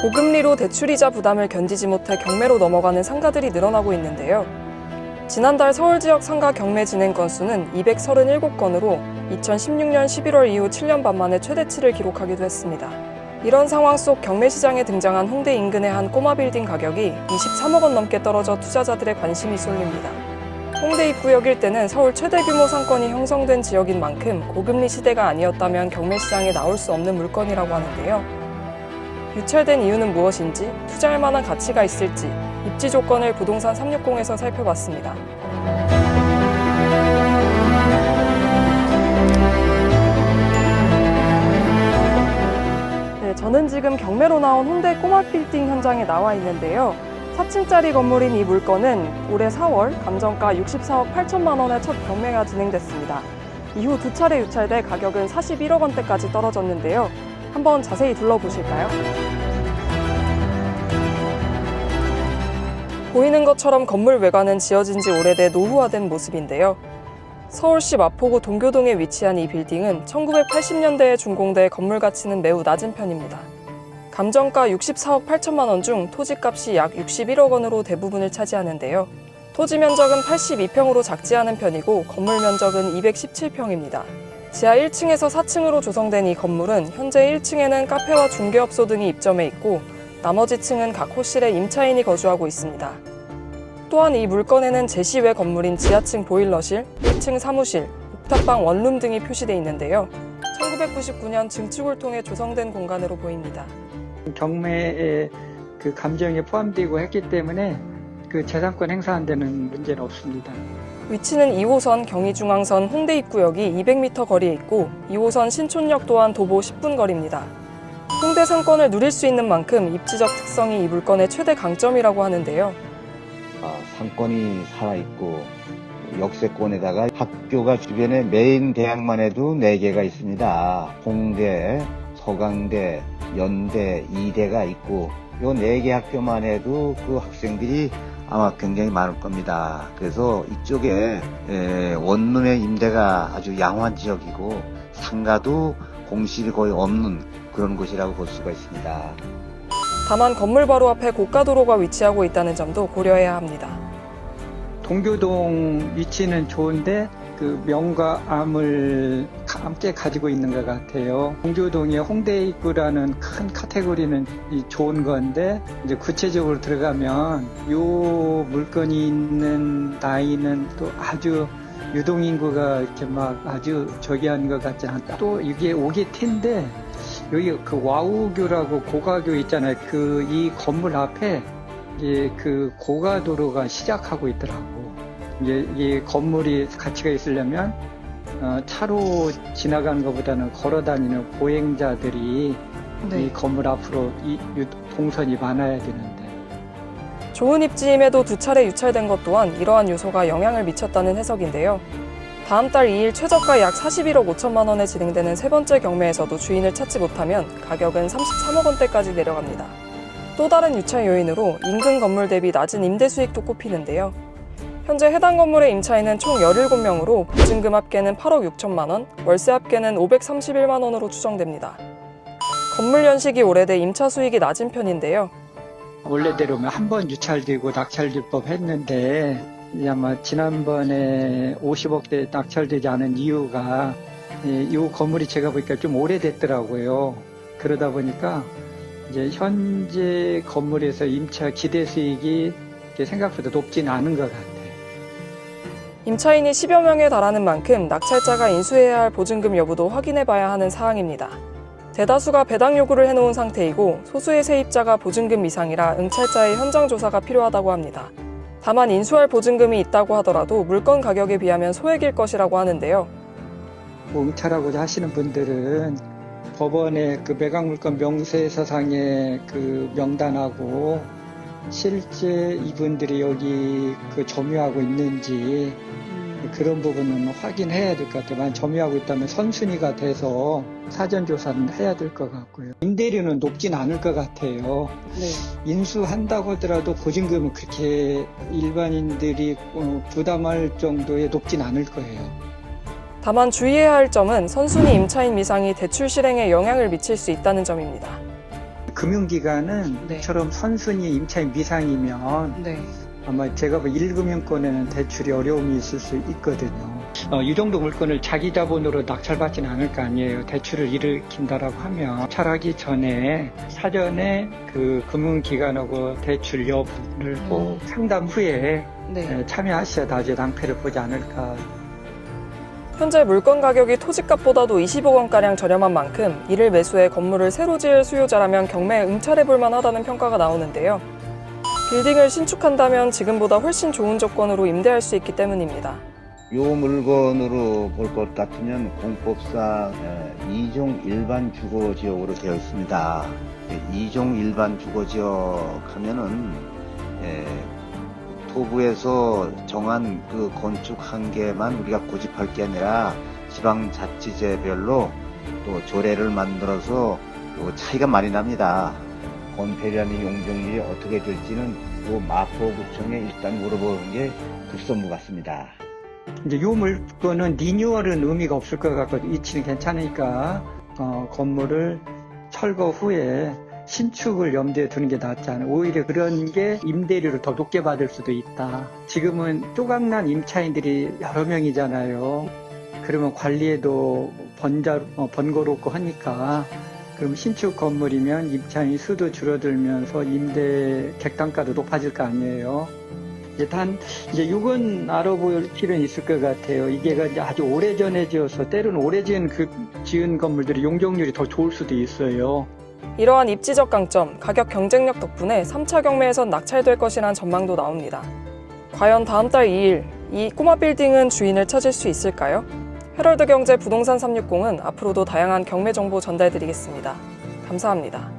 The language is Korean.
고금리로 대출이자 부담을 견디지 못해 경매로 넘어가는 상가들이 늘어나고 있는데요. 지난달 서울 지역 상가 경매 진행 건수는 237건으로 2016년 11월 이후 7년 반 만에 최대치를 기록하기도 했습니다. 이런 상황 속 경매 시장에 등장한 홍대 인근의 한 꼬마 빌딩 가격이 23억 원 넘게 떨어져 투자자들의 관심이 쏠립니다. 홍대 입구역 일대는 서울 최대 규모 상권이 형성된 지역인 만큼 고금리 시대가 아니었다면 경매 시장에 나올 수 없는 물건이라고 하는데요. 유찰된 이유는 무엇인지, 투자할 만한 가치가 있을지 입지 조건을 부동산 360에서 살펴봤습니다. 네, 저는 지금 경매로 나온 홍대 꼬마 빌딩 현장에 나와 있는데요. 4층짜리 건물인 이 물건은 올해 4월 감정가 64억 8천만 원의 첫 경매가 진행됐습니다. 이후 두 차례 유찰돼 가격은 41억 원대까지 떨어졌는데요. 한번 자세히 둘러보실까요? 보이는 것처럼 건물 외관은 지어진 지 오래돼 노후화된 모습인데요. 서울시 마포구 동교동에 위치한 이 빌딩은 1980년대에 준공돼 건물 가치는 매우 낮은 편입니다. 감정가 64억 8천만 원 중 토지값이 약 61억 원으로 대부분을 차지하는데요. 토지 면적은 82평으로 작지 않은 편이고 건물 면적은 217평입니다. 지하 1층에서 4층으로 조성된 이 건물은 현재 1층에는 카페와 중개업소 등이 입점해 있고 나머지 층은 각 호실에 임차인이 거주하고 있습니다. 또한 이 물건에는 제시외 건물인 지하층 보일러실, 1층 사무실, 옥탑방 원룸 등이 표시되어 있는데요. 1999년 증축을 통해 조성된 공간으로 보입니다. 경매에 그 감정이 포함되고 했기 때문에 그 재산권 행사하는 데는 문제는 없습니다. 위치는 2호선 경의중앙선 홍대 입구역이 200m 거리에 있고 2호선 신촌역 또한 도보 10분 거리입니다. 홍대 상권을 누릴 수 있는 만큼 입지적 특성이 이 물건의 최대 강점이라고 하는데요. 상권이 살아있고 역세권에다가 학교가 주변에 메인 대학만 해도 4개가 있습니다. 홍대, 서강대, 연대, 이대가 있고 요 4개 학교만 해도 그 학생들이 아마 굉장히 많을 겁니다. 그래서 이쪽에 원룸의 임대가 아주 양호한 지역이고 상가도 공실이 거의 없는 그런 곳이라고 볼 수가 있습니다. 다만 건물 바로 앞에 고가도로가 위치하고 있다는 점도 고려해야 합니다. 동교동 위치는 좋은데 그 명과 암을 함께 가지고 있는 것 같아요. 동교동의 홍대 입구라는 큰 카테고리는 좋은 건데 이제 구체적으로 들어가면 요 물건이 있는 나이는 또 아주 유동인구가 이렇게 막 아주 저기한 것 같지 않다. 또 이게 5개 텐데 여기 그 와우교라고 고가교 있잖아요. 그 이 건물 앞에 이제 그 고가도로가 시작하고 있더라고. 이제 이 건물이 가치가 있으려면 차로 지나가는 것보다는 걸어 다니는 보행자들이 이 건물 앞으로 이 동선이 많아야 되는데. 좋은 입지임에도 두 차례 유찰된 것 또한 이러한 요소가 영향을 미쳤다는 해석인데요. 다음 달 2일 최저가 약 41억 5천만 원에 진행되는 세 번째 경매에서도 주인을 찾지 못하면 가격은 33억 원대까지 내려갑니다. 또 다른 유찰 요인으로 인근 건물 대비 낮은 임대 수익도 꼽히는데요. 현재 해당 건물의 임차인은 총 17명으로 보증금 합계는 8억 6천만 원, 월세 합계는 531만 원으로 추정됩니다. 건물 연식이 오래돼 임차 수익이 낮은 편인데요. 원래대로면 한 번 유찰되고 낙찰될 법 했는데 아마 지난번에 50억대 낙찰되지 않은 이유가 이 건물이 제가 보니까 좀 오래됐더라고요. 그러다 보니까 이제 현재 건물에서 임차 기대 수익이 생각보다 높진 않은 것 같아요. 임차인이 10여 명에 달하는 만큼 낙찰자가 인수해야 할 보증금 여부도 확인해봐야 하는 사항입니다. 대다수가 배당 요구를 해놓은 상태이고 소수의 세입자가 보증금 미상이라 응찰자의 현장 조사가 필요하다고 합니다. 다만 인수할 보증금이 있다고 하더라도 물건 가격에 비하면 소액일 것이라고 하는데요. 응찰하고자 하시는 분들은 법원의 그 매각물건 명세서상의 그 명단하고 실제 이분들이 여기 그 점유하고 있는지 그런 부분은 확인해야 될 것 같아요. 만약 점유하고 있다면 선순위가 돼서 사전조사는 해야 될 것 같고요. 임대료는 높진 않을 것 같아요. 네. 인수한다고 하더라도 보증금은 그렇게 일반인들이 부담할 정도의 높진 않을 거예요. 다만 주의해야 할 점은 선순위 임차인 미상이 대출 실행에 영향을 미칠 수 있다는 점입니다. 금융기관은 네. 처럼 선순위 임차인 미상이면 네. 아마 제가 뭐 1금융권에는 대출이 어려움이 있을 수 있거든요. 이 정도 물건을 자기 자본으로 낙찰받지는 않을 거 아니에요. 대출을 일으킨다라고 하면 철하기 전에 사전에 그 금융기관하고 대출 여부를 꼭 상담 후에 참여하셔야 나중에 낭패를 보지 않을까. 현재 물건 가격이 토지값보다도 20억 원가량 저렴한 만큼 이를 매수해 건물을 새로 지을 수요자라면 경매에 응찰해볼 만하다는 평가가 나오는데요. 빌딩을 신축한다면 지금보다 훨씬 좋은 조건으로 임대할 수 있기 때문입니다. 이 물건으로 볼 것 같으면 공법상 2종 일반 주거지역으로 되어 있습니다. 2종 일반 주거지역 하면은 토부에서 정한 그 건축 한계만 우리가 고집할 게 아니라 지방자치제별로 또 조례를 만들어서 또 차이가 많이 납니다. 건폐라는 용적률이 어떻게 될지는 그 마포구청에 일단 물어보는 게 급선무 같습니다. 이제 요 물건은 리뉴얼은 의미가 없을 것 같거든요. 위치는 괜찮으니까 건물을 철거 후에 신축을 염두에 두는 게 낫지 않아요. 오히려 그런 게 임대료를 더 높게 받을 수도 있다. 지금은 쪼각난 임차인들이 여러 명이잖아요. 그러면 관리에도 번거롭고 하니까 그럼 신축 건물이면 임차인 수도 줄어들면서 임대 객단가도 높아질 거 아니에요. 이제 이건 알아볼 필요는 있을 것 같아요. 이게 이제 아주 오래전에 지어서 때로는 오래 지은 건물들이 용적률이 더 좋을 수도 있어요. 이러한 입지적 강점, 가격 경쟁력 덕분에 3차 경매에선 낙찰될 것이란 전망도 나옵니다. 과연 다음 달 2일 이 꼬마 빌딩은 주인을 찾을 수 있을까요? 헤럴드 경제 부동산 360은 앞으로도 다양한 경매 정보 전달드리겠습니다. 감사합니다.